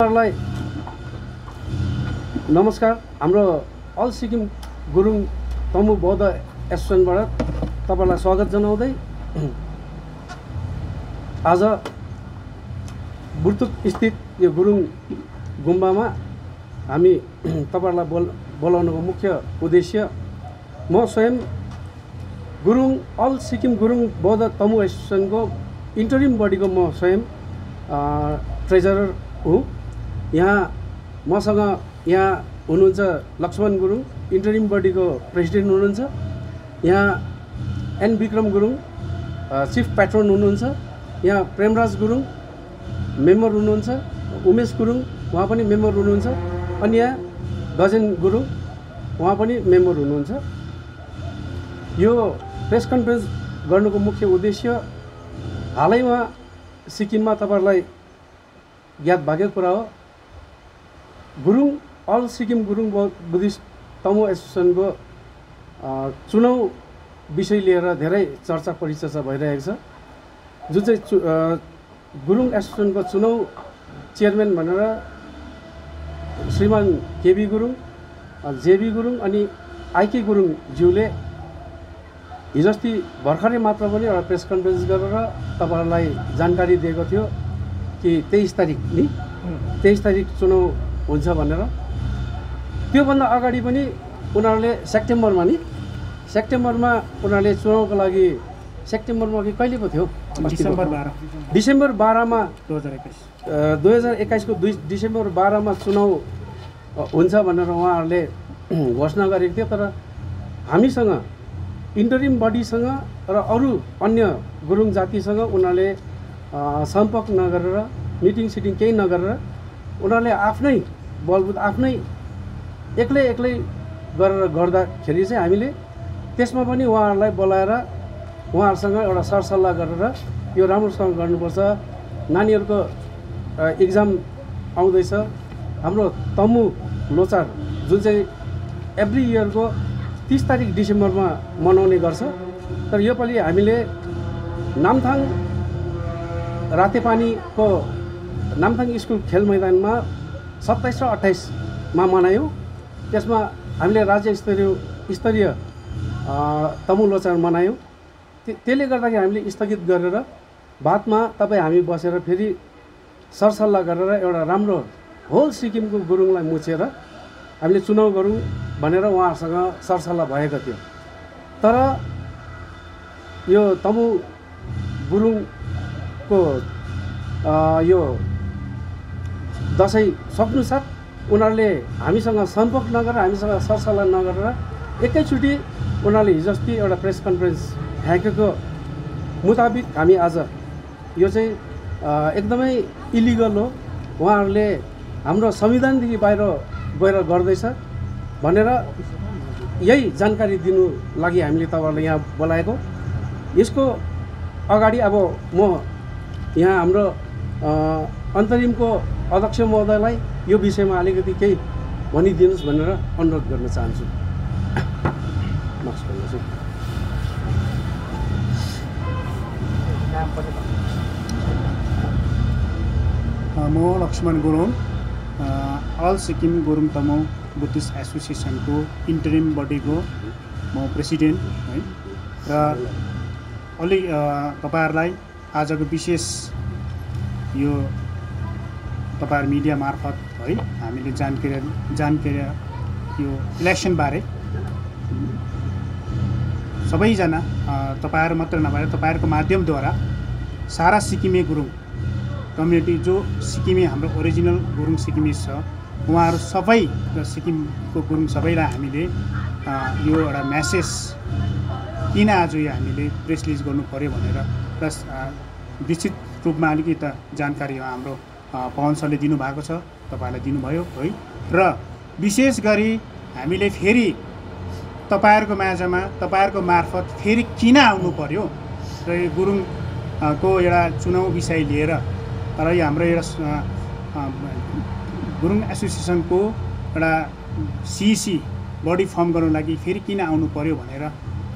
लाई नमस्कार। हाम्रो अल सिक्किम गुरुङ तमु बौद्ध एसोसिएसनबाट तपाईलाई स्वागत जनाउँदै आज बुर्तुक स्थित यो गुरुङ गुम्बामा हामी तपाईलाई बोलाउनुको मुख्य उद्देश्य म स्वयं गुरुङ अल सिक्किम गुरुङ बौद्ध तमु एसोसिएसनको इन्टरिम बडीको म स्वयं ट्रेजरर हो। यहाँ मसँग यहाँ हुनुहुन्छ लक्ष्मण गुरुङ, इन्टरिम बडीको प्रेसिडेन्ट हुनुहुन्छ। यहाँ एन विक्रम गुरुङ चिफ प्याट्रोन हुनुहुन्छ। यहाँ प्रेमराज गुरुङ मेम्बर हुनुहुन्छ। उमेश गुरुङ उहाँ पनि मेम्बर हुनुहुन्छ। अनि यहाँ गजेन गुरुङ उहाँ पनि मेम्बर हुनुहुन्छ। यो प्रेस कन्फरेन्स गर्नुको मुख्य उद्देश्य हालैमा सिक्किममा तपाईहरुलाई ज्ञात भएको कुरा हो, गुरुङ अल सिक्किम गुरुङ बुद्धिस्ट तमु एसोसिएसनको चुनाव विषय लिएर धेरै चर्चा परिचर्चा भइरहेको छ। जुन चाहिँ गुरुङ एसोसिएसनको चुनाव चेयरम्यान भनेर श्रीमान केबी गुरुङ, जेबी गुरुङ अनि आइके गुरुङ ज्यूले हिजोस्ति भर्खरै मात्र पनि एउटा प्रेस कन्फरेन्स गरेर तपाईहरुलाई जानकारी दिएको थियो कि 23 तारिक नि 23 तारिक चुनाव हुन्छ भनेर। त्योभन्दा अगाडि पनि उनीहरूले सेप्टेम्बरमा उनीहरूले चुनावको लागि सेप्टेम्बरमा कि कहिले पो थियो, डिसेम्बर 12 मा 2021 को डिसेम्बर 12 मा चुनाव हुन्छ भनेर उहाँहरूले घोषणा गरेको थियो। तर हामीसँग इन्टरिम बडीसँग र अरू अन्य गुरुङ जातिसँग उनीहरूले सम्पर्क नगरेर मिटिङ सिटिङ केही नगरेर उनीहरूले आफ्नै बलबुत आफ्नै एक्लै गरेर गर्दाखेरि चाहिँ हामीले त्यसमा पनि उहाँहरूलाई बोलाएर उहाँहरूसँग एउटा सरसल्लाह गरेर यो राम्रोसँग गर्नुपर्छ। नानीहरूको इक्जाम आउँदैछ। हाम्रो तमु लोचार जुन चाहिँ एभ्री इयरको 30 तारिक डिसेम्बरमा मनाउने गर्छ। तर योपालि हामीले नामथाङ रातेपानीको नामथाङ स्कुल खेल मैदानमा 27 र 28 मा मनायौँ। त्यसमा हामीले राज्य स्तरीय तमु लोचार मनायौँ। त्यसले गर्दाखेरि हामीले स्थगित गरेर बादमा हामी बसेर फेरि सरसल्लाह गरेर एउटा राम्रो होल सिक्किमको गुरुङलाई मुछेर हामीले चुनाव गरौँ भनेर उहाँहरूसँग सरसल्लाह भएको थियो। तर यो तमु गुरुङको यो दसैँ सक्नुसाथ उनीहरूले हामीसँग सम्पर्क नगरेर हामीसँग सरसल्लाह नगरेर एकैचोटि उनीहरूले हिजोस्ति एउटा प्रेस कन्फरेन्स फ्याँकेको मुताबिक हामी आज यो चाहिँ एकदमै इलिगल हो, उहाँहरूले हाम्रो संविधानदेखि बाहिर गएर गर्दैछ भनेर यही जानकारी दिनु लागि हामीले तपाईहरुलाई यहाँ बोलाएको। यसको अगाडि अब म यहाँ हाम्रो अन्तरिमको अध्यक्ष महोदयलाई यो विषयमा अलिकति केही भनिदिनुहोस् भनेर अनुरोध गर्न चाहन्छु। म लक्ष्मण गुरुङ अल सिक्किम गुरुङ तमु बुद्धिस्ट एसोसिएसनको इन्टरिम बडीको म प्रेसिडेन्ट है। र अलि तपाईहरुलाई आजको विशेष यो तपाईहरु मिडिया मार्फत है हामीले जानकारी यो इलेक्सन बारे सबैजना तपाईहरु मात्र नभएर तपाईहरुको माध्यमद्वारा सारा सिक्किमे गुरुङ कम्युनिटी जो सिक्किमे हाम्रो ओरिजिनल गुरुङ सिक्किमिज छ उहाँहरु सबै र सिक्किमको गुरुङ सबैलाई हामीले यो एउटा मेसेज किन आज यो हामीले प्रेस रिलिज गर्नु पर्यो भनेर प्लस विस्तृत रूपमा अलिकति जानकारी हाम्रो पवन सरले दिनुभएको छ, तपाईहरुलाई दिनुभयो है। र विशेष गरी हामीले फेरि तपाईहरुको माझमा तपाईहरुको मार्फत फेरि किन आउनु पर्यो र यो गुरुङको एउटा चुनाव विषय लिएर र यो हाम्रो एउटा गुरुङ एसोसिएसनको एउटा सीसी बडी फर्म गर्नु लागि फेरि किन आउनु पर्यो भनेर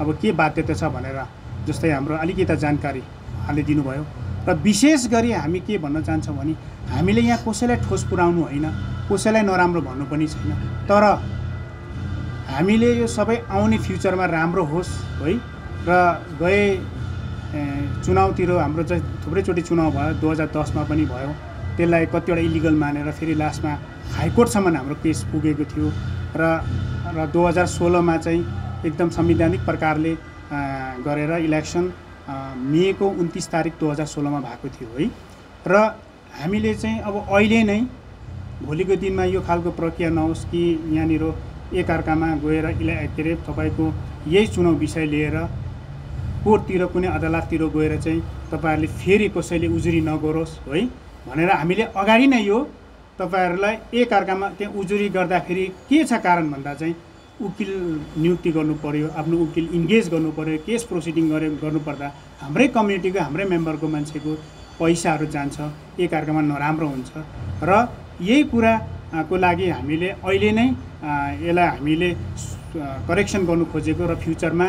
अब के बाध्यता छ भनेर जस्तै हाम्रो अलिकति जानकारी हालै दिनुभयो। र र विशेष गरी हामी के भन्न चाहन्छौँ भने हामीले यहाँ कसैलाई ठोस पुर्याउनु होइन, कसैलाई नराम्रो भन्नु पनि छैन, तर हामीले यो सबै आउने फ्युचरमा राम्रो होस् है। र गए चुनावतिर हाम्रो चाहिँ थुप्रैचोटि चुनाव भयो, 2010मा पनि भयो, त्यसलाई कतिवटा इलिगल मानेर फेरि लास्टमा हाइकोर्टसम्म हाम्रो केस पुगेको थियो र 2016मा चाहिँ एकदम संवैधानिक प्रकारले गरेर इलेक्सन मेको 29 तारिक 2016मा भएको थियो है। र हामीले चाहिँ अब अहिले नै भोलिको दिनमा यो खालको प्रक्रिया नहोस् कि यहाँनिर एकअर्कामा गएर के अरे तपाईँको यही चुनाव विषय लिएर कोर्टतिर कुनै अदालततिर गएर चाहिँ तपाईँहरूले फेरि कसैले उजुरी नगरोस् है भनेर हामीले अगाडि नै यो तपाईँहरूलाई एकअर्कामा त्यहाँ उजुरी गर्दाखेरि के छ कारण भन्दा चाहिँ वकिल नियुक्ति गर्नु पर्यो, आफ्नो वकिल इन्गेज गर्नु पर्यो, केस प्रोसिडिङ गर्नुपर्दा हाम्रै कम्युनिटीको हाम्रै मेम्बरको मान्छेको पैसाहरू जान्छ, एकअर्कामा नराम्रो हुन्छ। र यही कुराको लागि हामीले अहिले नै यसलाई हामीले करेक्सन गर्नु खोजेको र फ्युचरमा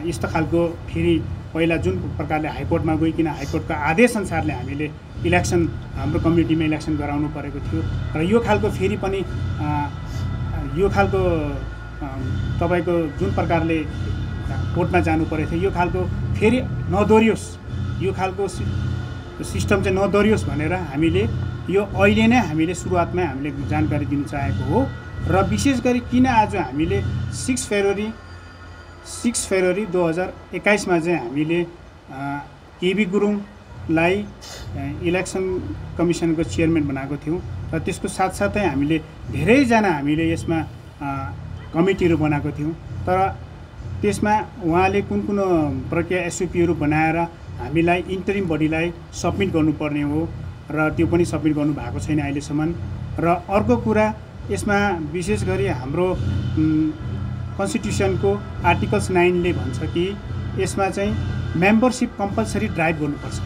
यस्तो खालको फेरि पहिला जुन प्रकारले हाइकोर्टमा गइकन हाइकोर्टको आदेश अनुसारले हामीले इलेक्सन हाम्रो कम्युनिटीमा इलेक्सन गराउनु परेको थियो र यो खालको फेरि पनि यो खालको तपाईँको जुन प्रकारले कोर्टमा जानु परेको थियो यो खालको फेरि नदोरियोस्, यो खालको सिस्टम चाहिँ नदोरियोस् भनेर हामीले यो अहिले नै हामीले सुरुवातमै हामीले जानकारी दिन चाहेको हो। र विशेष गरी किन आज हामीले 6 फेब्रुअरी 2021मा चाहिँ हामीले केबी गुरुङलाई इलेक्सन कमिसनको चेयरम्यान बनाएको थियौँ र त्यसको साथसाथै हामीले धेरैजना हामीले यसमा कमिटीहरू बनाएको थियौँ, तर त्यसमा उहाँले कुन प्रक्रिया एसओपीहरू बनाएर हामीलाई इन्टरिम बडीलाई सबमिट गर्नुपर्ने हो र त्यो पनि सबमिट गर्नु भएको छैन अहिलेसम्म। र अर्को कुरा यसमा विशेष गरी हाम्रो कन्स्टिट्युसनको आर्टिकल्स 9ले भन्छ कि यसमा चाहिँ मेम्बरसिप कम्पलसरी ड्राइभ गर्नुपर्छ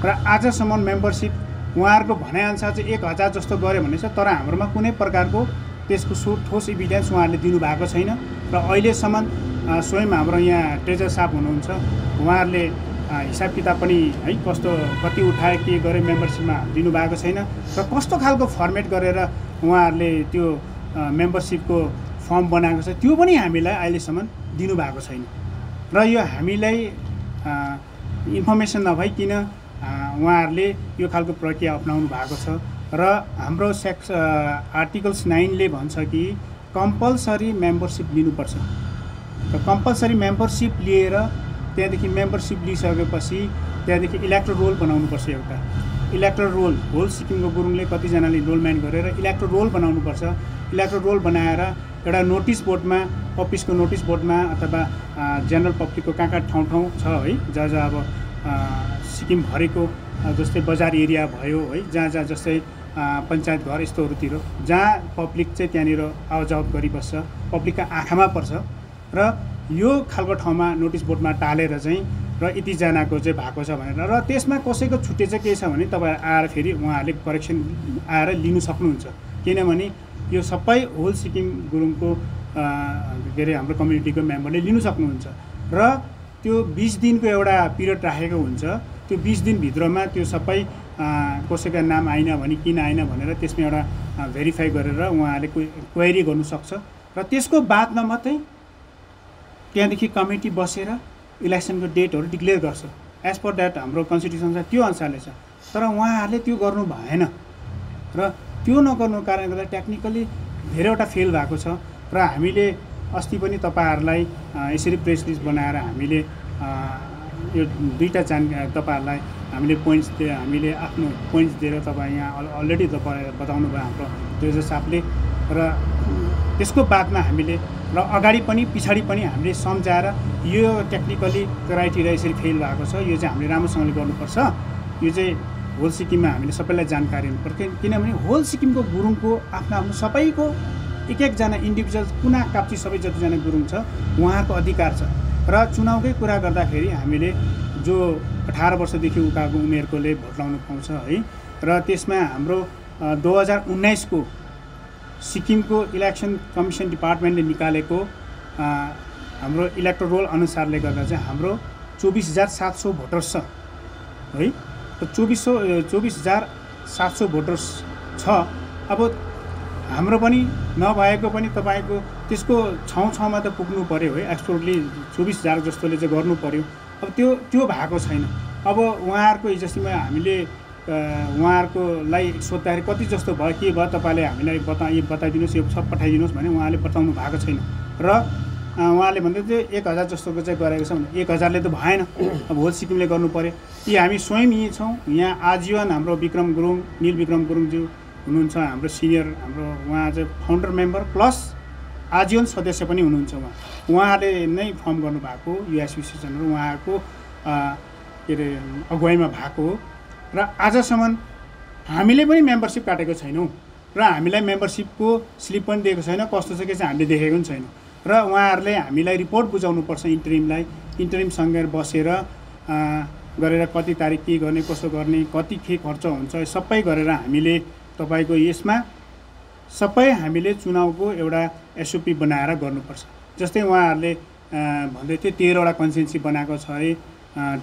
र आजसम्म मेम्बरसिप उहाँहरूको भनाइअनुसार चाहिँ 1000 जस्तो गऱ्यो भने छ, तर हाम्रोमा कुनै प्रकारको त्यसको ठोस इभिडेन्स उहाँहरूले दिनुभएको छैन र अहिलेसम्म स्वयं हाम्रो यहाँ ट्रेजर साहब हुनुहुन्छ, उहाँहरूले हिसाब किताब पनि है कति उठाए के गरे मेम्बरसिपमा दिनुभएको छैन र कस्तो खालको फर्मेट गरेर उहाँहरूले त्यो मेम्बरसिपको फर्म बनाएको छ त्यो पनि हामीलाई अहिलेसम्म दिनुभएको छैन र यो हामीलाई इन्फर्मेसन नभइकन उहाँहरूले यो खालको प्रक्रिया अपनाउनु भएको छ र हाम्रो आर्टिकल्स 9ले भन्छ कि कम्पलसरी मेम्बरसिप लिनुपर्छ र कम्पलसरी मेम्बरसिप लिएर त्यहाँदेखि मेम्बरसिप लिइसकेपछि त्यहाँदेखि इलेक्टोरल रोल बनाउनुपर्छ। एउटा इलेक्टोरल रोल होल सिक्किमको गुरुङले कतिजनाले रोलम्यान गरेर इलेक्टोरल रोल बनाउनुपर्छ। इलेक्टोरल रोल बनाएर एउटा नोटिस बोर्डमा, अफिसको नोटिस बोर्डमा अथवा जेनरल पब्लिकको कहाँ ठाउँ छ है, जहाँ अब सिक्किमभरिको जस्तै बजार एरिया भयो है, जहाँ जस्तै पञ्चायत घर यस्तोहरूतिर जहाँ पब्लिक चाहिँ त्यहाँनिर आवजावत गरिबस्छ, पब्लिकका आँखामा पर्छ र यो खालको ठाउँमा नोटिस बोर्डमा टालेर चाहिँ र यतिजनाको चाहिँ भएको छ भनेर र त्यसमा कसैको छुट्टे चाहिँ के छ भने तपाईँ आएर फेरि उहाँहरूले करेक्सन आएर लिनु सक्नुहुन्छ, किनभने यो सबै होल सिक्किम गुरुङको के अरे हाम्रो कम्युनिटीको मेम्बरले लिनु सक्नुहुन्छ र त्यो 20 दिनको एउटा पिरियड राखेको हुन्छ। त्यो 20 दिनभित्रमा त्यो सबै कसैको नाम आएन भने किन आएन भनेर त्यसमा एउटा भेरिफाई गरेर उहाँहरूले क्वेरी गर्नु सक्छ र त्यसको बादमा मात्रै त्यहाँदेखि कमिटी बसेर इलेक्सनको डेटहरू डिक्लेयर गर्छ। एज पर द्याट हाम्रो कन्स्टिट्युसन छ त्यो अनुसारले छ, तर उहाँहरूले त्यो गर्नु भएन र त्यो नगर्नुको कारणले गर्दा टेक्निकली धेरैवटा फेल भएको छ र हामीले अस्ति पनि तपाईँहरूलाई यसरी प्रेस रिलिज बनाएर हामीले यो दुईवटा तपाईँहरूलाई हामीले हामीले आफ्नो पोइन्ट्स दिएर तपाईँ यहाँ अलरेडी तपाईँ बताउनु भयो हाम्रो ट्रेजर साहबले र त्यसको बादमा हामीले र अगाडि पनि पछाडि पनि हामीले सम्झाएर यो टेक्निकली क्राइटेरिया यसरी फेल भएको छ, यो चाहिँ हामीले राम्रोसँगले गर्नुपर्छ, यो चाहिँ होल सिक्किममा हामीले सबैलाई जानकारी हुनुपर्छ, किनभने होल सिक्किमको गुरुङको आफ्नो सबैको एक एकजना इन्डिभिजुअल कुना काप्ची सबै जतिजना गुरुङ छ उहाँहरूको अधिकार छ र चुनावकै कुरा गर्दाखेरि हामीले जो 18 वर्षदेखि उकाको उमेरकोले भोट लाउन पाउँछ है र त्यसमा हाम्रो 2019 को सिक्किमको इलेक्सन कमिसन डिपार्टमेन्टले निकालेको हाम्रो इलेक्टोरल रोल अनुसारले गर्दा चाहिँ हाम्रो 24,700 भोटर्स छ है। र 24,700 भोटर्स छ। अब हाम्रो पनि नभएको पनि तपाईँको त्यसको छाउमा त पुग्नु पऱ्यो है। एक्सपोर्टले 24,000 जस्तोले चाहिँ गर्नु पऱ्यो। अब त्यो भएको छैन। अब उहाँहरूको हिजोसम्म हामीले उहाँहरूकोलाई सोद्धाखेरि कति जस्तो भयो के भयो तपाईँले हामीलाई बताइदिनुहोस्, यो सब पठाइदिनुहोस् भने उहाँले बताउनु भएको छैन। र उहाँले भन्दै थियो 1,000 जस्तोको चाहिँ गरेको छ भने 1,000ले त भएन। अब होल सिक्किमले गर्नु पऱ्यो। यी हामी स्वयं यहीँ छौँ। यहाँ आजीवन हाम्रो विक्रम गुरुङ, निल विक्रम गुरुङज्यू हुनुहुन्छ, हाम्रो सिनियर, हाम्रो उहाँ चाहिँ फाउन्डर मेम्बर प्लस आजीवन सदस्य पनि हुनुहुन्छ। उहाँले नै फर्म गर्नुभएको यो एसोसिएसनहरू उहाँको के अरे अगुवाईमा भएको हो। र आजसम्म हामीले पनि मेम्बरसिप काटेको छैनौँ र हामीलाई मेम्बरसिपको स्लिप पनि दिएको छैन। कस्तो छ के चाहिँ हामीले देखेको पनि छैन। र उहाँहरूले हामीलाई रिपोर्ट बुझाउनुपर्छ। इन्टरिमसँग बसेर गरेर कति तारिक के गर्ने, कसो गर्ने, कति के खर्च हुन्छ सबै गरेर हामीले तपाईँको यसमा सबै हामीले चुनावको एउटा एसओपी बनाएर गर्नुपर्छ। जस्तै उहाँहरूले भन्दै थियो 13वटा कन्स्टिट्युन्सी बनाएको छ अरे।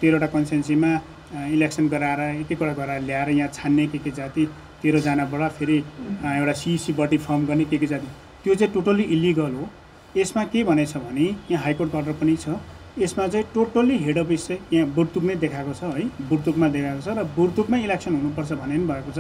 13वटा कन्स्टिट्युन्सीमा इलेक्सन गराएर एक-एकवटा गराएर ल्याएर यहाँ छान्ने के जाति 13 जनाबाट फेरि एउटा सिइसी बडी फर्म गर्ने के जाति, त्यो चाहिँ टोटल्ली इलिगल हो। यसमा के भनेछ भने यहाँ हाइकोर्ट अर्डर पनि छ। यसमा चाहिँ टोटल्ली हेड अफिस चाहिँ यहाँ बुर्तुकमै देखाएको छ है। बुर्तुकमा देखाएको छ र बुर्तुकमै इलेक्सन हुनुपर्छ भन्ने पनि भएको छ।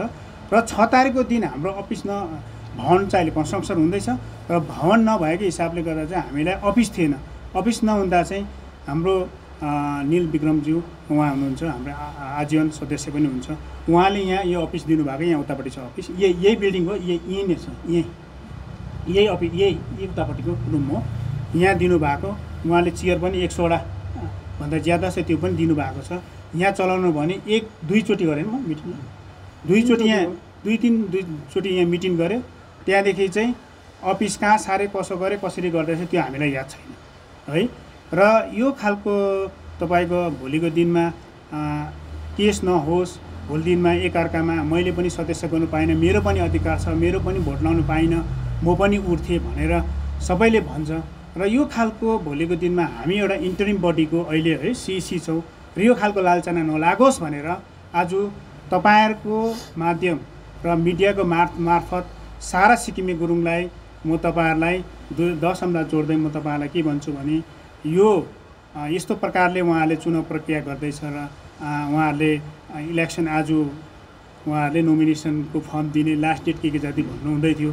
र 6 तारिकको दिन हाम्रो अफिस भवन चाहिँ अहिले कन्स्ट्रक्सन हुँदैछ र भवन नभएको हिसाबले गर्दा चाहिँ हामीलाई अफिस थिएन। अफिस नहुँदा चाहिँ हाम्रो निल विक्रमज्यू उहाँ हुनुहुन्छ, हाम्रो आजीवन सदस्य पनि हुनुहुन्छ। उहाँले यहाँ यो अफिस दिनुभएको, यहाँ उतापट्टि छ अफिस, यही बिल्डिङ हो, यही नै छ, यही अफिस, यही उतापट्टिको रुम हो, यहाँ दिनुभएको। उहाँले चेयर पनि 100वटा भन्दा ज्यादा छ त्यो पनि दिनुभएको छ। यहाँ चलाउनु भने 1-2 गरेँ म मिटिङ, 2 यहाँ 2-3 यहाँ मिटिङ गऱ्यो। त्यहाँदेखि चाहिँ अफिस कहाँ सारे कसो गरे कसरी गर्दैछ त्यो हामीलाई याद छैन है। र यो खालको तपाईँको भोलिको दिनमा केस नहोस्, भोलि दिनमा एकअर्कामा मैले पनि सदस्य गर्नु पाइनँ, मेरो पनि अधिकार छ, मेरो पनि भोट लाउनु पाइनँ, म पनि उठ्थेँ भनेर सबैले भन्छ। र यो खालको भोलिको दिनमा हामी एउटा इन्टरिम बडीको अहिले है सिइसी छौँ र यो खालको लालचाना नलागोस् भनेर आज तपाईँहरूको माध्यम र मिडियाको मार्फत सारा सिक्किमे गुरुङलाई म तपाईँहरूलाई 10 औँला जोड्दै म तपाईँहरूलाई के भन्छु भने यो यस्तो प्रकारले उहाँले चुनाव प्रक्रिया गर्दैछ र उहाँहरूले इलेक्सन आज उहाँहरूले नोमिनेसनको फर्म दिने लास्ट डेट के जाति भन्नुहुँदै थियो।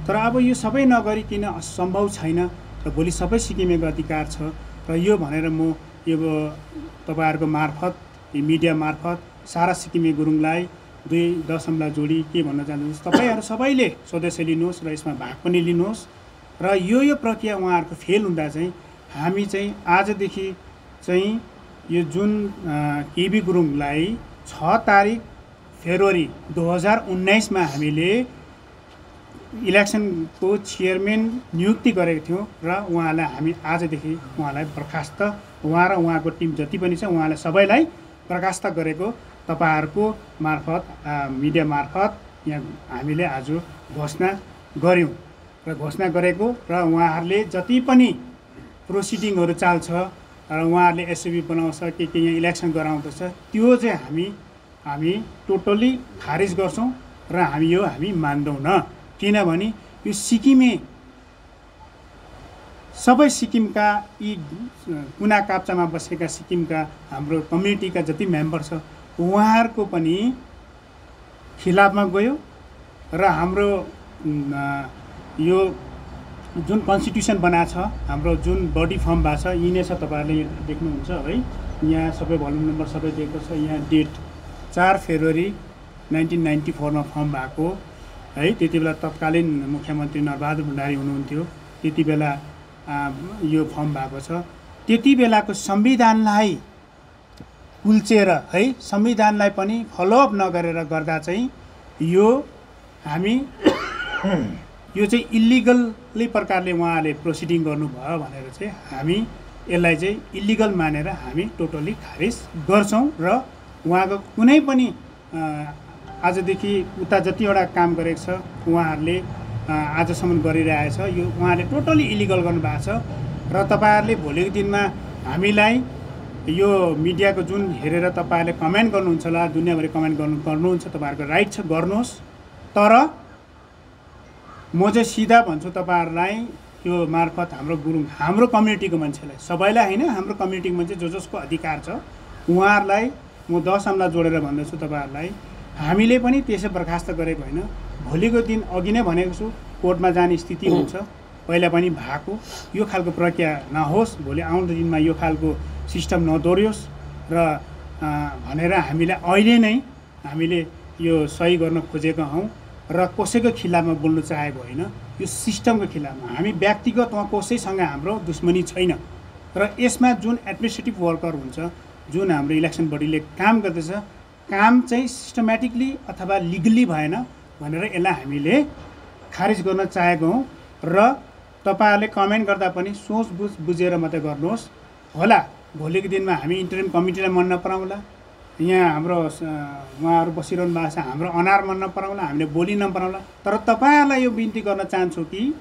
तर अब यो सबै नगरिकन असम्भव छैन र भोलि सबै सिक्किमेको अधिकार छ। र यो भनेर म यो तपाईँहरूको मार्फत मिडिया मार्फत सारा सिक्किमे गुरुङलाई 10 औँला जोडी के भन्न चाहन्छु, तपाईँहरू सबैले सदस्य लिनुहोस् र यसमा भाग पनि लिनुहोस्। र यो प्रक्रिया उहाँहरूको फेल हुँदा चाहिँ हामी चाहिँ आजदेखि चाहिँ यो जुन केबी गुरुङलाई 6 तारिक फेब्रुअरी 2019मा हामीले इलेक्सनको चेयरम्यान नियुक्ति गरेको थियौँ र उहाँलाई हामी आजदेखि उहाँलाई बर्खास्त, उहाँ र उहाँको टिम जति पनि छ उहाँलाई सबैलाई बर्खास्त गरेको तपाईँहरूको मार्फत मिडिया मार्फत यहाँ हामीले आज घोषणा गऱ्यौँ र घोषणा गरेको र उहाँहरूले जति पनि प्रोसिडिङहरू चाल्छ र उहाँहरूले एसओपी बनाउँछ के यहाँ इलेक्सन गराउँदछ त्यो चाहिँ हामी टोटल्ली खारिज गर्छौँ र हामी मान्दैनौँ। किनभने यो सिक्किमे सबै सिक्किमका यी कुना काप्चामा बसेका सिक्किमका हाम्रो कम्युनिटीका जति मेम्बर छ उहाँहरूको पनि खिलाफमा गयो र हाम्रो यो जुन कन्स्टिट्युसन बनाएको छ, हाम्रो जुन बडी फर्म भएको छ यी नै छ, तपाईँहरूले देख्नुहुन्छ है। यहाँ सबै भोल्युम नम्बर सबै दिएको छ। यहाँ डेट 4 फेब्रुअरी 1994मा फर्म भएको है। त्यति बेला तत्कालीन मुख्यमन्त्री नरबहादुर भण्डारी हुनुहुन्थ्यो। त्यति बेला यो फर्म भएको छ। त्यति बेलाको संविधानलाई कुल्चेर है, संविधानलाई पनि फलोअप नगरेर गर्दा चाहिँ यो चाहिँ इलिगली प्रकारले उहाँले प्रोसिडिङ गर्नुभयो भनेर चाहिँ हामी यसलाई चाहिँ इलिगल मानेर हामी टोटल्ली खारिज गर्छौँ। र उहाँको कुनै पनि आजदेखि उता जतिवटा काम गरेको छ उहाँहरूले आजसम्म गरिरहेछ, यो उहाँले टोटल्ली इलिगल गर्नुभएको छ। र तपाईँहरूले भोलिको दिनमा हामीलाई यो मिडियाको जुन हेरेर तपाईँहरूले कमेन्ट गर्नुहुन्छ होला, दुनियाँभरि कमेन्ट गर्नुहुन्छ, तपाईँहरूको राइट छ, गर्नुहोस्। तर म चाहिँ सिधा भन्छु तपाईँहरूलाई, यो मार्फत हाम्रो गुरुङ, हाम्रो कम्युनिटीको मान्छेलाई, सबैलाई होइन, हाम्रो कम्युनिटीको मान्छे जसको अधिकार छ उहाँहरूलाई म 10 औँला जोडेर भन्दैछु तपाईँहरूलाई, हामीले पनि त्यसै बर्खास्त गरेको होइन। भोलिको दिन अघि नै भनेको छु, कोर्टमा जाने स्थिति हुन्छ, पहिला पनि भएको, यो खालको प्रक्रिया नहोस्, भोलि आउँदो दिनमा यो खालको सिस्टम नदोहोरियोस् र भनेर हामीले अहिले नै हामीले यो सही गर्न खोजेका हौँ र कसैको खिलाफमा बोल्नु चाहेको होइन, यो सिस्टमको खिलाफमा। हामी व्यक्तिगत उहाँ कसैसँग हाम्रो दुश्मनी छैन र यसमा जुन एडमिनिस्ट्रेटिभ वर्कर हुन्छ, जुन हाम्रो इलेक्सन बडीले काम गर्दैछ, काम चाहिँ सिस्टमेटिकली अथवा लिगली भएन भनेर यसलाई हामीले खारिज गर्न चाहेको हौँ। र तपाईँहरूले कमेन्ट गर्दा पनि सोच बुझेर मात्रै गर्नुहोस् होला। भोलिको दिनमा हामी इन्टरिम कमिटीलाई मन नपराउँला, यहाँ हाम्रो उहाँहरू बसिरहनु भएको छ, हाम्रो अनार मन नपराउँला, हामीले बोली नपराउँला। तर तपाईँहरूलाई यो बिन्ती गर्न चाहन्छु कि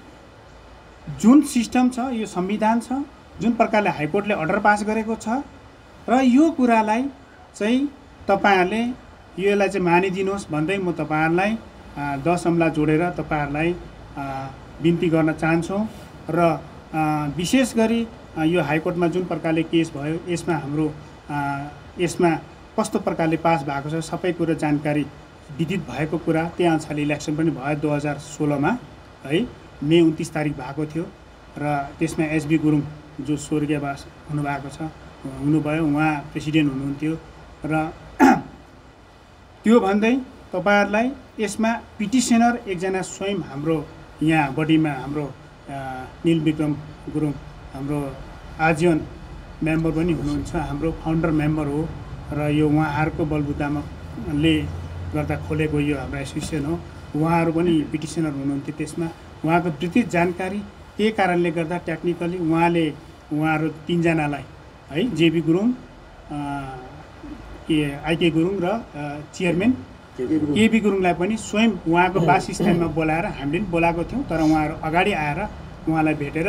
जुन सिस्टम छ, यो संविधान छ, जुन प्रकारले हाइकोर्टले अर्डर पास गरेको छ र यो कुरालाई चाहिँ तपाईँहरूले यसलाई चाहिँ मानिदिनुहोस् भन्दै म तपाईँहरूलाई 10 औँला जोडेर तपाईँहरूलाई बिन्ती गर्न चाहन्छौँ। र विशेष गरी यो हाइकोर्टमा जुन प्रकारले केस भयो, यसमा हाम्रो यसमा कस्तो प्रकारले पास भएको छ सबै कुरा जानकारी विदित भएको कुरा, त्यही अनुसारले इलेक्सन पनि भयो 2016मा है, मे 29 तारिक भएको थियो र त्यसमा एसबी गुरुङ जो स्वर्गीयवास हुनुभएको छ, हुनुभयो, उहाँ प्रेसिडेन्ट हुनुहुन्थ्यो। र त्यो भन्दै तपाईँहरूलाई यसमा पिटिसनर एकजना स्वयं हाम्रो यहाँ बडीमा हाम्रो नीलविक्रम गुरुङ हाम्रो आजीवन मेम्बर पनि हुनुहुन्छ, हाम्रो फाउन्डर मेम्बर हो र यो उहाँहरूको बलबुतामा ले गर्दा खोलेको यो हाम्रो एसोसिएसन हो। उहाँहरू पनि पिटिसनर हुनुहुन्थ्यो, त्यसमा उहाँको विस्तृत जानकारी के कारणले गर्दा टेक्निकली उहाँहरू 3 जनालाई है, जेबी गुरुङ, आइके गुरुङ र चेयरम्यान केबी गुरुङलाई पनि स्वयं उहाँको वासस्थानमा बोलाएर हामीले पनि बोलाएको थियौँ। तर उहाँहरू अगाडि आएर उहाँलाई भेटेर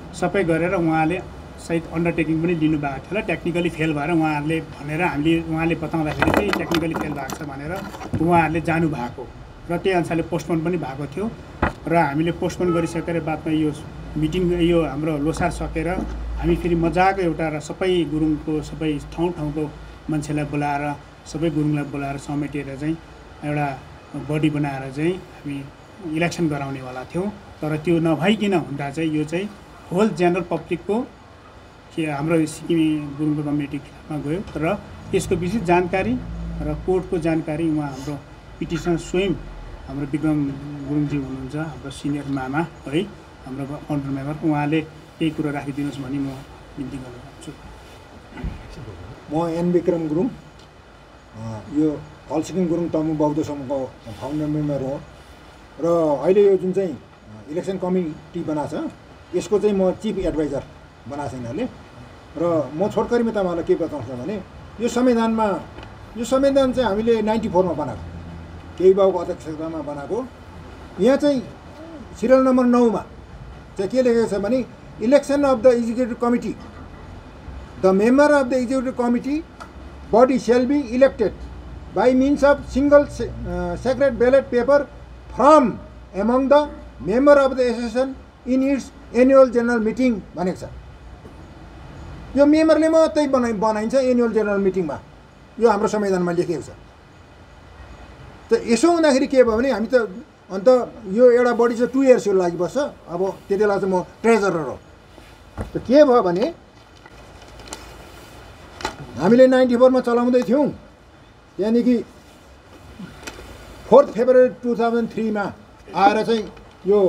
सबै गरेर उहाँले सायद अन्डरटेकिङ पनि लिनुभएको थियो होला, टेक्निकली फेल भएर उहाँले बताउँदाखेरि चाहिँ टेक्निकली फेल भएको छ भनेर उहाँहरूले जानुभएको र त्यही अनुसारले पोस्टपोन पनि भएको थियो। र हामीले पोस्टपोन गरिसकेर बादमा यो मिटिङ, यो हाम्रो लोसार सकेर हामी फेरि मजाको एउटा सबै गुरुङको सबै ठाउँको मान्छेलाई बोलाएर, सबै गुरुङलाई बोलाएर समेटेर चाहिँ एउटा बडी बनाएर चाहिँ हामी इलेक्सन गराउनेवाला थियौँ। तर त्यो नभइकन हुँदा चाहिँ यो चाहिँ होल जेनरल पब्लिकको हाम्रो सिक्किमे गुरुङको कम्युनिटीमा गयो र यसको विशेष जानकारी र कोर्टको जानकारी उहाँ हाम्रो पिटिसनर स्वयं हाम्रो विक्रम गुरुङजी हुनुहुन्छ, हाम्रो सिनियर मामा है, हाम्रो फाउन्डर मेम्बर, उहाँले केही कुरो राखिदिनुहोस् भनी म बिन्ती गर्न चाहन्छु। म एन विक्रम गुरुङ, यो अल सिक्किम गुरुङ तमु बौद्ध समूहको फाउन्डर मेम्बर हो र अहिले यो जुन चाहिँ इलेक्सन कमिटी बनाएको छ यसको चाहिँ म चिफ एडभाइजर बनाएको छैन अहिले। र म छोटकरीमा तपाईँहरूलाई के बताउँछु भने यो संविधान चाहिँ हामीले 94मा बनाएको, केही बाबुको अध्यक्षतामा बनाएको। यहाँ चाहिँ सिरियल नम्बर 9मा चाहिँ के लेखेको छ भने election of the executive committee, the member of the executive committee body shall be elected by means of single secret ballot paper from among the member of the association in its annual general meeting भनेको छ। यो मेम्बरले मात्रै बनाइन्छ annual general मिटिङमा, यो हाम्रो संविधानमा लेखिएको छ। त यसो हुँदाखेरि के भयो भने हामी त अन्त यो एउटा बडी चाहिँ 2 इयर्सको लागि बस्छ। अब त्यति बेला चाहिँ म ट्रेजरर हो। त के भयो भने हामीले 94 मा चलाउँदै थियौँ, यानी कि 4 फेब्रुअरी 2003 मा आएर चाहिँ यो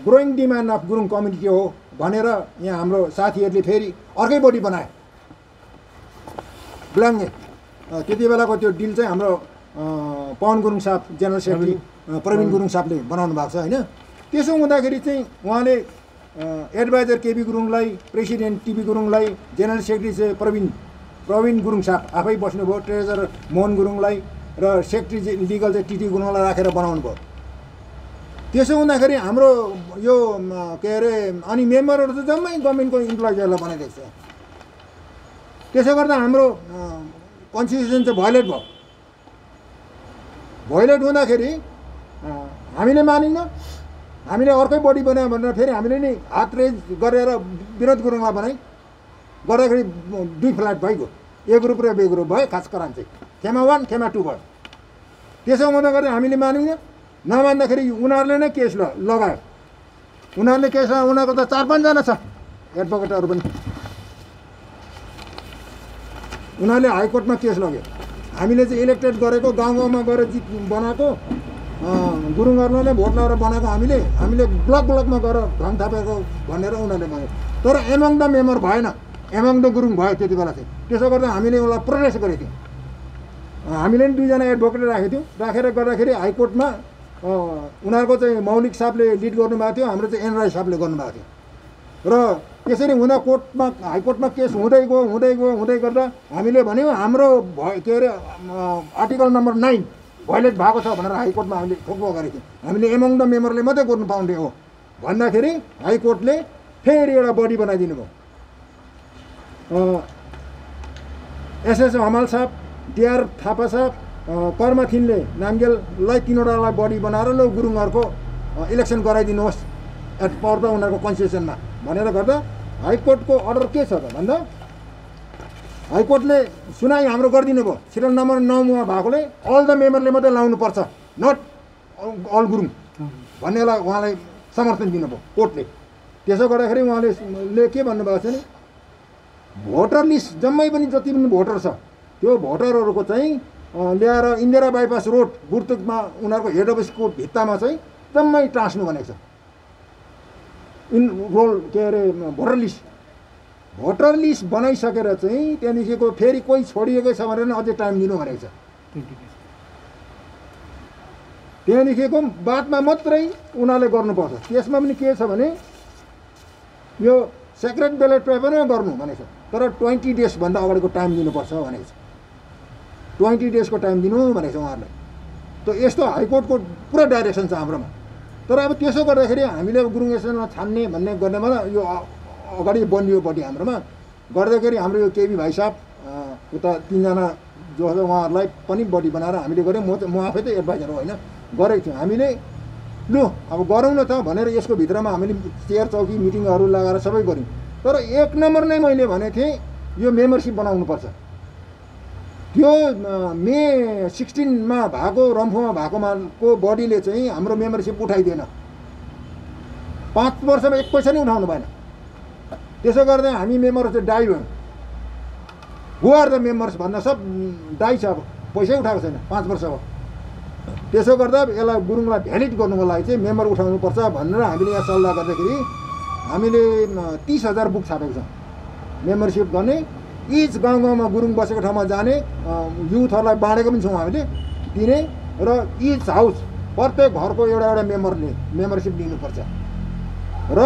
growing demand of Gurung community हो भनेर यहाँ हाम्रो साथीहरूले फेरि अर्कै बडी बनाए बुलाङ्गे। त्यति बेलाको त्यो डिल चाहिँ हाम्रो पवन गुरुङ साहब जेनरल सेक्रेटरी प्रवीण गुरुङ साहबले बनाउनु भएको छ होइन। त्यसो हुँदाखेरि चाहिँ उहाँले एडभाइजर केबी गुरुङलाई, प्रेसिडेन्ट टिबी गुरुङलाई, जेनरल सेक्रेटरी चाहिँ प्रवीण गुरुङ साहब आफै बस्नुभयो, ट्रेजरर मोहन गुरुङलाई र सेक्रेटरी लिगल चाहिँ टिटी गुरुङलाई राखेर बनाउनु भयो। त्यसो हुँदाखेरि हाम्रो यो के अरे अनि मेम्बरहरू त जम्मै गभर्मेन्टको इम्प्लोइजहरूलाई बनाइदिएको छ। त्यसो गर्दा हाम्रो कन्स्टिट्युसन चाहिँ भयोलेट भयो। भयोलेट हुँदाखेरि हामीले मानिनँ, हामीले अर्कै बडी बनायो भनेर फेरि हामीले नि हात रेज गरेर विनोद गुरुङलाई बनाइ गर्दाखेरि 2 फ्ल्याट भइगयो। ए ग्रुप र बी ग्रुप भयो खास करान चाहिँ खेमा 1 खेमा 2 भयो। त्यसो हुँदा गर्दा हामीले मानिनँ, नमान्दाखेरि उनीहरूले नै केस लगायो। उनीहरूले केस उनीहरूको त 4-5 जना छ एडभोकेटहरू पनि। उनीहरूले हाइकोर्टमा केस लग्यो। हामीले चाहिँ इलेक्टेड गरेको गाउँ गाउँमा गएर बनाएको गुरुङहरूलाई नै भोट लगाएर बनाएको हामीले ब्लक ब्लकमा गएर ढङ थापेको भनेर उनीहरूले भन्यो। तर एमङ द मेम्बर भएन, एमङ द गुरुङ भयो त्यति बेला चाहिँ। त्यसो गर्दा हामीले उसलाई प्रोटेस्ट गरेको थियौँ। हामीले नि 2 जना एडभोकेट राखेको थियौँ। राखेर गर्दाखेरि हाइकोर्टमा उनीहरूको चाहिँ मौलिक साहबले लिड गर्नुभएको थियो, हाम्रो चाहिँ एन राई साहबले गर्नुभएको थियो। र त्यसरी हुँदा कोर्टमा हाइकोर्टमा केस हुँदै गयो गर्दा हामीले भन्यौँ हाम्रो के अरे आर्टिकल नम्बर 9 भयोलेट भएको छ भनेर हाइकोर्टमा हामीले ठोक्पो गरेको थियौँ। हामीले एमङ द मेम्बरले मात्रै गर्नु पाउने हो भन्दाखेरि हाइकोर्टले फेरि एउटा बडी बनाइदिनु भयो। एसएस हमाल साहब, टिआर थापा साहब, कर्मा थिनले नामगेललाई 3वटालाई बडी बनाएर ल गुरुङहरूको इलेक्सन गराइदिनुहोस् एट पर द उनीहरूको कन्स्टिट्युसनमा भनेर गर्दा हाइकोर्टको अर्डर के छ त भन्दा हाइकोर्टले सुनाइ हाम्रो गरिदिनु भयो। सिरियल नम्बर 9 भएकोले अल द मेम्बरले मात्रै लाउनुपर्छ, नट अल गुरुङ भन्नेलाई उहाँलाई समर्थन दिनुभयो कोर्टले। त्यसो गर्दाखेरि उहाँले के भन्नुभएको छ नि, भोटर लिस्ट जम्मै पनि जति पनि भोटर छ त्यो भोटरहरूको चाहिँ ल्याएर इन्दिरा बाइपास रोड बुर्तुकमा उनीहरूको हेड अफिसको भित्तामा चाहिँ जम्मै टाँस्नु भनेको छ। रोल के अरे भोटर लिस्ट बनाइसकेर चाहिँ त्यहाँदेखिको फेरि कोही छोडिएको छ भनेर अझै टाइम दिनु भनेको छ। त्यहाँदेखिको बादमा मात्रै उनीहरूले गर्नुपर्छ। त्यसमा पनि के छ भने यो सेक्रेट ब्यालेट पेपरमा गर्नु भनेको छ, तर 20 डेजभन्दा अगाडिको टाइम दिनुपर्छ भनेको छ। 20 डेजको टाइम दिनु भनेको छ उहाँहरूलाई। त यस्तो हाइकोर्टको पुरा डाइरेक्सन छ हाम्रोमा। तर अब त्यसो गर्दाखेरि हामीले गुरुङ एसएसमा छान्ने भन्ने गर्नेमा यो अगाडि बनियो बडी हाम्रोमा गर्दाखेरि हाम्रो यो केबी भाइ साहब उता 3 जना जो छ उहाँहरूलाई पनि बडी बनाएर हामीले गऱ्यौँ। म आफै त एडभाइजर होइन गरेको थियौँ हामीले। लु अब गरौँ न त भनेर यसको भित्रमा हामीले चेयर चौकी मिटिङहरू लगाएर सबै गऱ्यौँ। तर 1 नम्बर नै मैले भनेको थिएँ यो मेम्बरसिप बनाउनुपर्छ। त्यो मे 16मा भएको रम्फूमा भएकोमाको बडीले चाहिँ हाम्रो मेम्बरसिप उठाइदिएन। 5 वर्षमा 1 पैसा नै उठाउनु भएन। त्यसो गर्दा हामी मेम्बर चाहिँ डाइ भयौँ। हु आर द मेम्बर्स भन्न सब डाइ छ, अब पैसै उठाएको छैन 5 वर्ष भयो। त्यसो गर्दा यसलाई गुरुङलाई भ्यालिड गर्नुको लागि चाहिँ मेम्बर उठाउनुपर्छ भनेर हामीले यहाँ सल्लाह गर्दाखेरि हामीले 30,000 बुक छापेको छौँ मेम्बरसिप गर्ने। इच गाउँ गाउँमा गुरुङ बसेको ठाउँमा जाने युथहरूलाई बाँडेको पनि छौँ हामीले दिने। र इच हाउस प्रत्येक घरको एउटा मेम्बरले मेम्बरसिप लिनुपर्छ। र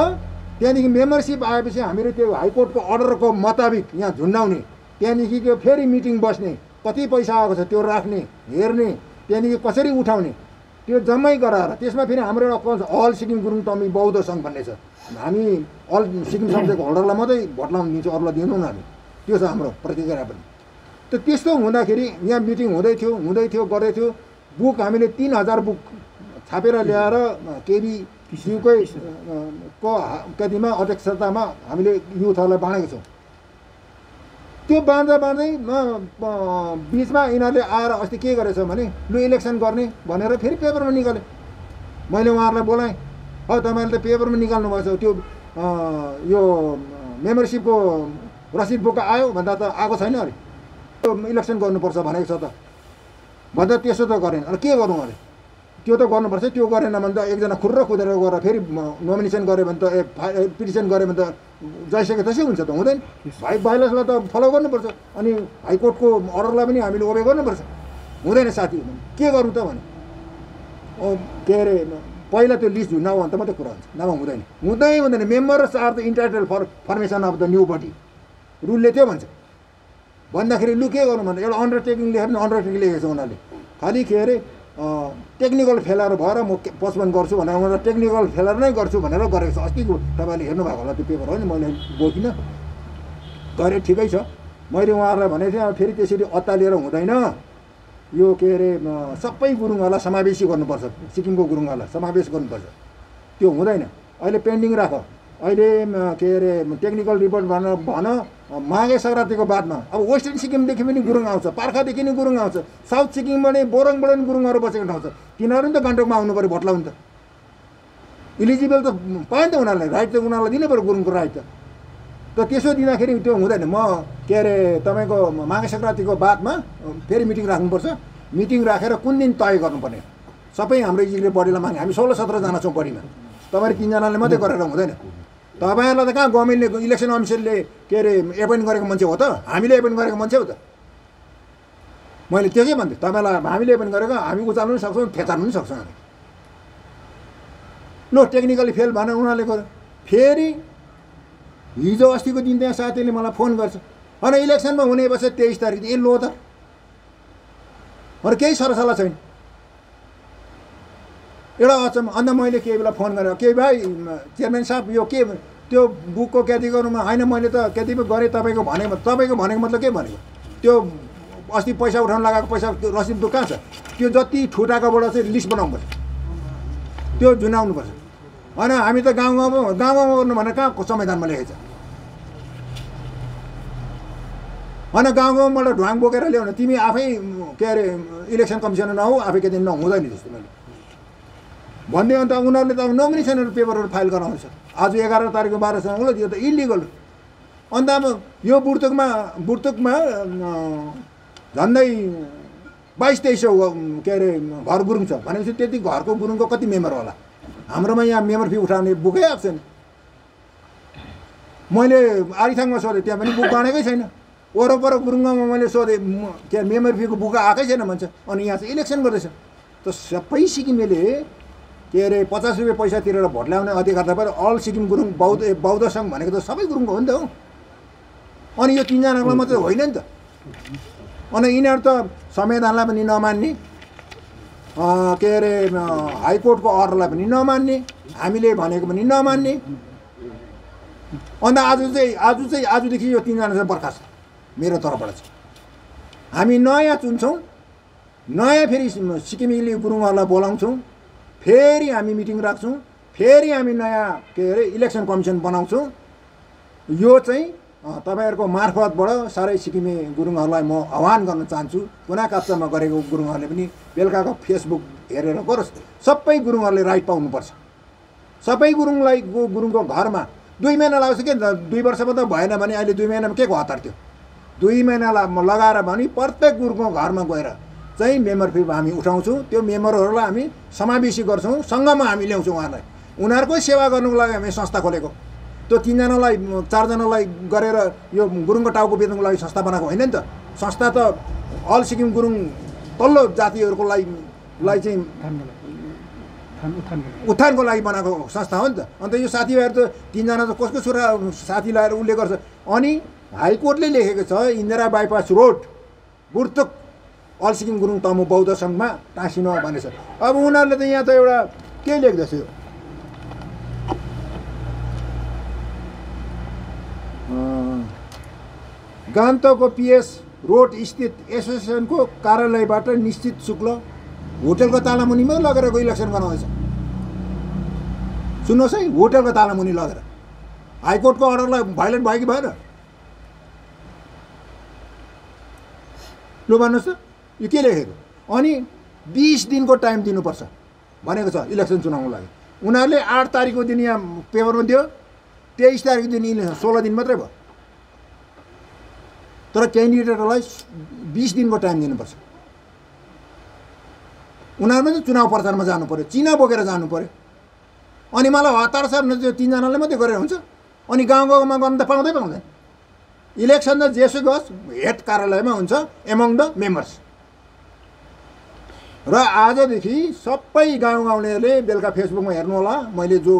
त्यहाँदेखि मेम्बरसिप आएपछि हामीले त्यो हाइकोर्टको अर्डरको मुताबिक यहाँ झुन्डाउने, त्यहाँदेखि फेरि मिटिङ बस्ने, कति पैसा आएको छ त्यो राख्ने हेर्ने, त्यहाँदेखि कसरी उठाउने त्यो जम्मै गराएर त्यसमा फेरि हाम्रो एउटा अल सिक्किम गुरुङ टमी बौद्ध सङ्घ भन्ने छ। हामी अल सिक्किम सङ्घको होल्डरलाई मात्रै भोट लाउनु दिन्छौँ, अरूलाई दिँदैनौँ हामी। त्यो छ हाम्रो प्रतिक्रिया पनि। त त्यस्तो हुँदाखेरि यहाँ मिटिङ हुँदै थियो गर्दै थियो। बुक हामीले 3000 बुक छापेर ल्याएर केबी ज्यूकै को कतिमा अध्यक्षतामा हामीले युथहरूलाई बाँडेको छौँ। त्यो बाँड्दै बिचमा यिनीहरूले आएर अस्ति के गरेछ भने लु इलेक्सन गर्ने भनेर फेरि पेपरमा निकाले। मैले उहाँहरूलाई बोलाएँ, तपाईँहरूले त पेपरमा निकाल्नु भएछ, त्यो यो मेम्बरसिपको रसिद बोक आयो भन्दा त आएको छैन अरे, त्यो इलेक्सन गर्नुपर्छ भनेको छ त भन्दा त्यसो त गरेन। अरे के गरौँ अरे, त्यो त गर्नुपर्छ। त्यो गरेन भने त एकजना खुर्र कुदेर गएर फेरि नोमिनेसन गऱ्यो भने त पिटिसन गऱ्यो भने त जाइसके त्यसै हुन्छ त, हुँदैन। भाइलेसलाई त फलो गर्नुपर्छ। अनि हाइकोर्टको अर्डरलाई पनि हामीले ओबे गर्नुपर्छ। हुँदैन साथी, के गरौँ त भने के अरे पहिला त्यो लिस्ट झुन्डाउ भने त मात्रै कुरा हुन्छ, नभए हुँदैन। Members are the entitle for formation of the new body, रुलले त्यो भन्छ। भन्दाखेरि लु के गर्नु भने एउटा अन्डरटेकिङ लेखेर अन्डरटेकिङ लेखेको छ उनीहरूले। खालि के अरे टेक्निकल फेलर भएर म पोस्टपोन गर्छु भनेर उनीहरू टेक्निकल फेलर नै गर्छु भनेर गरेको छ। अस्तिको तपाईँले हेर्नु भएको होला त्यो पेपर हो नि, मैले बोकिनँ गरे ठिकै छ। मैले उहाँहरूलाई भनेको थिएँ फेरि त्यसरी अत्तालिएर हुँदैन यो के अरे सबै गुरुङहरूलाई समावेशी गर्नुपर्छ सिक्किमको गुरुङहरूलाई समावेश गर्नुपर्छ त्यो हुँदैन अहिले पेन्डिङ राख अहिले के अरे टेक्निकल रिपोर्ट भन माघे सङ्क्रान्तिको बादमा अब वेस्टर्न सिक्किमदेखि पनि गुरुङ आउँछ पार्खादेखि पनि गुरुङ आउँछ साउथ सिक्किमबाट बोरङबाट पनि गुरुङहरू बसेको ठाउँ छ तिनीहरू पनि त गान्तोकमा आउनु पऱ्यो भोट लाउनु त इलिजिबल त पायो नि त उनीहरूलाई राइट त उनीहरूलाई दिनु पऱ्यो गुरुङको राइट त त्यसो दिँदाखेरि त्यो हुँदैन म के अरे तपाईँको माघे सङ्क्रान्तिको बादमा फेरि मिटिङ राख्नुपर्छ मिटिङ राखेर कुन दिन तय गर्नुपर्ने सबै हाम्रो इजिकले बडीलाई माग्ने हामी 16-17जना छौँ बडीमा तपाईँहरू 3जनाले मात्रै गरेर हुँदैन तपाईँहरूलाई त कहाँ गभर्मेन्टले इलेक्सन अफिसरले के अरे एपोइन्ट गरेको मान्छे हो त हामीले एपोइन्ट गरेको मान्छे हो त मैले त्यसै भन्थेँ तपाईँलाई हामीले एपोइन्ट गरेको हामी उचाल्नु पनि सक्छौँ थेचार्नु पनि सक्छौँ हामी लो टेक्निकली फेल भनेर उनीहरूले गर्यो फेरि हिजो अस्तिको दिन त्यहाँ साथीले मलाई फोन गर्छ अनि इलेक्सनमा हुने बस्छ 23 तारिक ए लो त अरू केही सरसल्लाह छैन एउटा अचम्म अन्त मैले केही बेला फोन गरेँ के भाइ चेयरम्यान साहब यो के त्यो बुकको क्याति गर्नुमा होइन मैले त क्याति पो गरेँ तपाईँको भनेको मतलब के भनेको त्यो अस्ति पैसा उठाउनु लगाएको पैसा रसिद बुक कहाँ छ त्यो जति ठुटाकोबाट चाहिँ लिस्ट बनाउनुपर्छ त्यो जुनाउनुपर्छ होइन हामी त गाउँ गाउँमा गर्नु भनेर कहाँ संविधानमा लेखेको छ होइन गाउँबाट ढुवाङ बोकेर ल्याउन तिमी आफै के अरे इलेक्सन कमिसनर नहौ आफै के दिन नहुँदैन जस्तो मैले भन्दै अन्त उनीहरूले त अब नोमिनेसनहरू पेपरहरू फाइल गराउँछ आज 11 तारिकको 12 यो त इलिगल अन्त अब यो बुर्तुकमा झन्डै 2200-2300 के अरे घर गुरुङ छ भनेपछि त्यति घरको गुरुङको कति मेम्बर होला हाम्रोमा यहाँ मेम्बर फी उठाउने बुकै आएको छैन मैले आरिथाङमा सोधेँ त्यहाँ पनि बुक बाँडेकै छैन वरपर गुरुङमा मैले सोधेँ के मेम्बर फीको बुक आएकै छैन भन्छ अनि यहाँ चाहिँ इलेक्सन गर्दैछ त सबै सिक्किमेले के अरे 50 रुपियाँ पैसा तिरेर भोट ल्याउने अधिकार त पऱ्यो अल सिक्किम गुरुङ बौद्ध सङ्घ भनेको त सबै गुरुङको हो नि त हो अनि यो 3जनाको मात्रै होइन नि त अनि यिनीहरू त संविधानलाई पनि नमान्ने के अरे हाइकोर्टको अर्डरलाई पनि नमान्ने हामीले भनेको पनि नमान्ने अन्त आजदेखि यो 3जना चाहिँ बर्खास्त मेरो तर्फबाट चाहिँ हामी नयाँ चुन्छौँ नयाँ फेरि सिक्किमेली गुरुङहरूलाई बोलाउँछौँ फेरि हामी मिटिङ राख्छौँ फेरि हामी नयाँ के अरे इलेक्सन कमिसन बनाउँछौँ यो चाहिँ तपाईँहरूको मार्फतबाट सारै सिक्किमे गुरुङहरूलाई म आह्वान गर्न चाहन्छु कुना काप्चामा गरेको गुरुङहरूले पनि बेलुकाको फेसबुक हेरेर गरोस् सबै गुरुङहरूले राइट पाउनुपर्छ सबै गुरुङको घरमा 2 महिना लाग्छ के 2 वर्षमा त भएन भने अहिले 2 महिनामा के को हतार थियो 2 महिना लगाएर भने प्रत्येक गुरुङको घरमा गएर चाहिँ मेम्बर फी हामी उठाउँछौँ त्यो मेम्बरहरूलाई हामी समावेशी गर्छौँ सङ्घमा हामी ल्याउँछौँ उनीहरूकै सेवा गर्नुको लागि हामी संस्था खोलेको त्यो 3जनालाई 4जनालाई गरेर यो गुरुङको टाउको बेच्नुको लागि संस्था बनाएको होइन नि त संस्था त अल सिक्किम गुरुङ तल्लो जातिहरूको लागि चाहिँ उत्थानको लागि बनाएको संस्था हो नि त अन्त यो साथीभाइहरू त 3जना त कसको छोरा साथी लगाएर उसले गर्छ अनि हाइकोर्टले लेखेको छ Indira bypass road Burtuk all Sikkim Gurung Tamu Bauddha सङ्घमा टाँसिनु भनेछ अब उनीहरूले त यहाँ त एउटा के लेख्दैछ यो गान्तोकको पिएस रोड स्थित एसोसिएसनको कार्यालयबाट निश्चित शुल्क होटलको तालामुनिमा लगेर इलेक्सन गराउँदैछ सुन्नुहोस् है होटलको तालामुनि लगेर हाइकोर्टको अर्डरलाई भाइलेट भयो कि भएन लु भन्नुहोस् त यो के लेखेको अनि 20 दिनको टाइम दिनुपर्छ भनेको छ इलेक्सन चुनाउको लागि उनीहरूले 8 तारिकको दिन यहाँ पेपरमा दियो 23 तारिकको दिन 16 दिन मात्रै भयो तर क्यान्डिडेटहरूलाई 20 दिनको टाइम दिनुपर्छ उनीहरू पनि चुनाव प्रचारमा जानु पर्यो चिना बोकेर जानु पर्यो अनि मलाई हतार छ भने त्यो 3जनाले मात्रै गरेर हुन्छ अनि गाउँमा गर्न त पाउँदैन इलेक्सन त जेसुकै होस् हेड कार्यालयमा हुन्छ एमङ द मेम्बर्स र आजदेखि सबै गाउँलेहरूले बेलुका फेसबुकमा हेर्नु होला मैले जो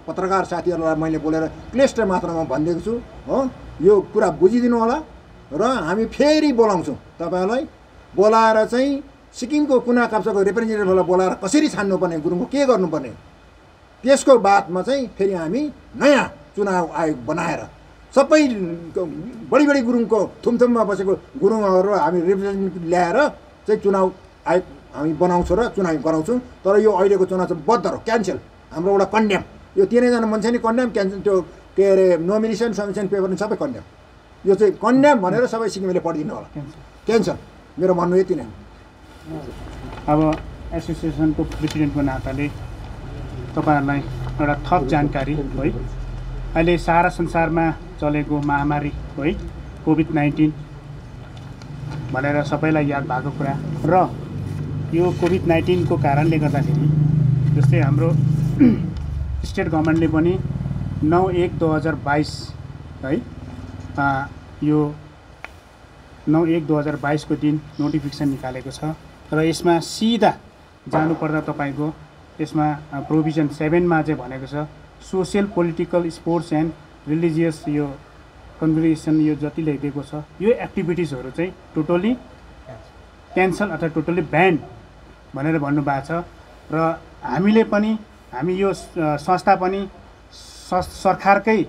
पत्रकार साथीहरूलाई मैले बोलेर क्लिष्ट मात्रामा भनिदिएको छु हो यो कुरा बुझिदिनु होला र हामी फेरि बोलाउँछौँ तपाईँहरूलाई बोलाएर चाहिँ सिक्किमको कुना काप्चाको रिप्रेजेन्टेटिभलाई बोलाएर कसरी छान्नुपर्ने गुरुङको के गर्नुपर्ने त्यसको बादमा चाहिँ फेरि हामी नयाँ चुनाव आयोग बनाएर सबै बढी बढी गुरुङको थुमथुममा बसेको गुरुङहरू हामी रिप्रेजेन्टेटिभ ल्याएर चाहिँ चुनाव आयोग हामी बनाउँछौँ र चुनाव गराउँछौँ। तर यो अहिलेको चुनाव चाहिँ बद्ध हो, क्यान्सल। हाम्रो एउटा कन्ड्याम, यो 3जना मान्छे नि कन्ड्याम, क्यान्सल त्यो के अरे नोमिनेसन सब्मिसन पेपर नि सबै कन्ड्याम। यो चाहिँ कन्ड्याम भनेर सबै सिक्किमेले पढिदिनु होला, क्यान्सल। मेरो भन्नु यति नै। अब एसोसिएसनको प्रेसिडेन्टको नाताले तपाईँहरूलाई एउटा थप जानकारी है, अहिले सारा संसारमा चलेको महामारी है कोभिड-19 भनेर सबैलाई याद भएको कुरा र यो कोभिड-19 को कारणले गर्दाखेरि जस्तै हाम्रो स्टेट गभर्मेन्टले पनि 9/1/2022 है यो 9/1/2022 को दिन नोटिफिकेसन निकालेको छ र यसमा सिधा जानुपर्दा तपाईँको यसमा प्रोभिजन 7 मा चाहिँ भनेको छ social political sports and religious यो कन्भेन्सन यो जति लेखिएको छ यो एक्टिभिटिजहरू चाहिँ टोटली क्यान्सल अथवा टोटली ब्यान्ड भनेर भन्नुभएको छ। र हामीले पनि हामी यो संस्था पनि सरकारकै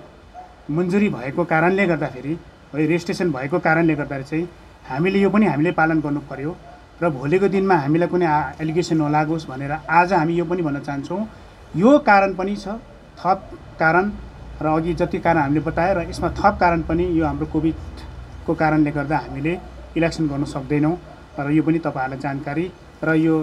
मन्जुरी भएको कारणले गर्दाखेरि है रेजिस्ट्रेसन भएको कारणले गर्दाखेरि चाहिँ हामीले पालन गर्नु पर्यो र भोलिको दिनमा हामीलाई कुनै एलिगेसन नलागोस् भनेर आज हामी यो पनि भन्न चाहन्छौँ। यो कारण पनि छ, थप कारण र अघि जति कारण हामीले बताए र यसमा थप कारण पनि यो हाम्रो कोभिडको कारणले गर्दा हामीले इलेक्सन गर्न सक्दैनौँ र यो पनि तपाईँहरूलाई जानकारी र यो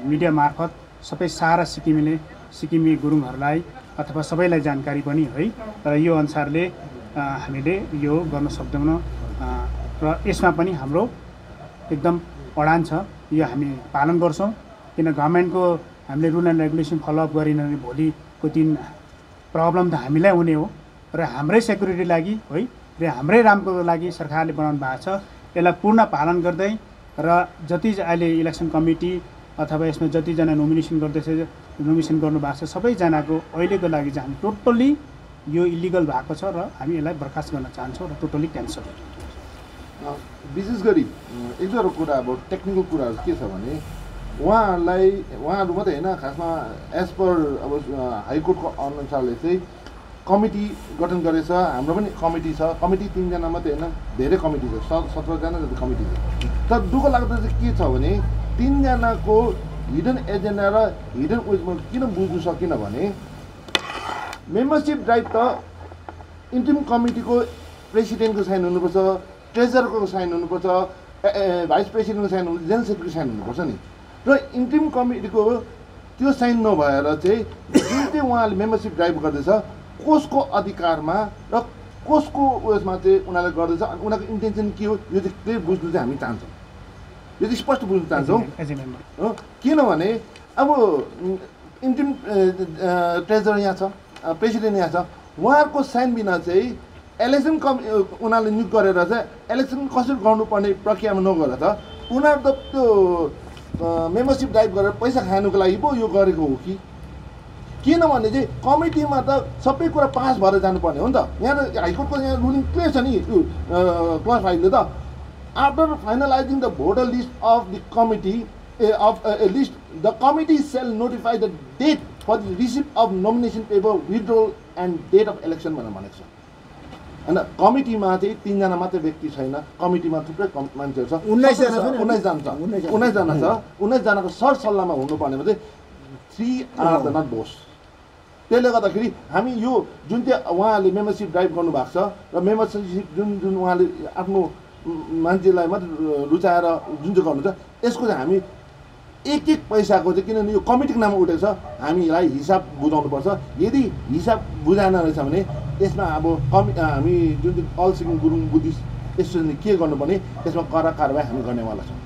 मिडिया मार्फत सबै सारा सिक्किमे गुरुङहरूलाई अथवा सबैलाई जानकारी पनि है। र यो अनुसारले हामीले यो गर्न सक्दैनौँ र यसमा पनि हाम्रो एकदम अडान छ, यो हामी पालन गर्छौँ। किन गभर्मेन्टको हामीले रुल एन्ड रेगुलेसन फलोअप गरेन भने भोलिको दिन प्रब्लम त हामीलाई हुने हो र हाम्रै सेक्युरिटी लागि है र हाम्रै रामको लागि सरकारले बनाउनु भएको छ। यसलाई पूर्ण पालन गर्दै र जति अहिले इलेक्सन कमिटी अथवा यसमा जतिजना नोमिनेसन गर्नुभएको छ सबैजनाको अहिलेको लागि चाहिँ हामी टोटल्ली यो इलिगल भएको छ र हामी यसलाई बर्खास्त गर्न चाहन्छौँ र टोटल्ली क्यान्सल। विशेष गरी एक दुईवटा कुरा अब टेक्निकल कुराहरू के छ भने उहाँहरू मात्रै होइन, खासमा एज पर अब हाइकोर्टको अनुसारले चाहिँ कमिटी गठन गरेछ। हाम्रो पनि कमिटी छ, कमिटी 3जना मात्रै होइन, धेरै कमिटी छ, 17जना जति कमिटी छ। तर दुःख लाग्दो चाहिँ के छ भने 3जनाको हिडन एजेन्डा र हिडन उइसमा किन बुझ्नु सकिन भने मेम्बरसिप ड्राइभ त इन्टिम कमिटीको प्रेसिडेन्टको साइन हुनुपर्छ, ट्रेजररको साइन हुनुपर्छ, भाइस प्रेसिडेन्टको साइन हुनुपर्छ, जेनरल सेक्रेटरी साइन हुनुपर्छ नि। र इन्टिम कमिटीको त्यो साइन नभएर चाहिँ जुन चाहिँ उहाँले मेम्बरसिप ड्राइभ गर्दैछ कसको अधिकारमा र कसको उयसमा चाहिँ उनीहरूले गर्दैछ अनि उनीहरूको इन्टेन्सन के हो यो चाहिँ क्लियर बुझ्नु चाहिँ हामी चाहन्छौँ, यो चाहिँ स्पष्ट बुझ्न चाहन्छौँ हो। किनभने अब इन्टिम ट्रेजर यहाँ छ, प्रेसिडेन्ट यहाँ छ, उहाँहरूको साइन बिना चाहिँ इलेक्सन उनीहरूले नियुक्त गरेर चाहिँ इलेक्सन कसरी गर्नुपर्ने प्रक्रियामा नगएर त उनीहरू त त्यो मेम्बरसिप ड्राइभ गरेर पैसा खानुको लागि पो यो गरेको हो कि? किनभने चाहिँ कमिटीमा त सबै कुरा पास भएर जानुपर्ने हो नि त। यहाँ त हाइकोर्टको यहाँ रुलिङ क्लियर छ नि त्यो क्लज 5ले त after finalizing the voter list of the committee of list the committee shall notify the date for the receive of nomination paper withdrawal and date of election भनेको छ। होइन कमिटीमा चाहिँ 3जना मात्रै व्यक्ति छैन, कमिटीमा थुप्रै मान्छेहरू छ, 19जना छ। 19जनाको सरसल्लाहमा हुनुपर्नेमा चाहिँ 3 आर द नट बोस। त्यसले गर्दाखेरि हामी यो जुन चाहिँ उहाँले मेम्बरसिप ड्राइभ गर्नुभएको छ र मेम्बरसिप जुन उहाँले आफ्नो मान्छेलाई मात्रै रुचाएर जुन चाहिँ गर्नुहुन्छ यसको चाहिँ हामी एक पैसाको चाहिँ किनभने यो कमिटीको नाममा उठेको छ हामीलाई हिसाब बुझाउनुपर्छ। यदि हिसाब बुझाएन रहेछ भने यसमा अब हामी जुन चाहिँ अल सिक्किम गुरुङ बुद्धिस्ट एसोसिएसनले के गर्नुपर्ने यसमा कडा कारबाही हामी गर्नेवाला छौँ।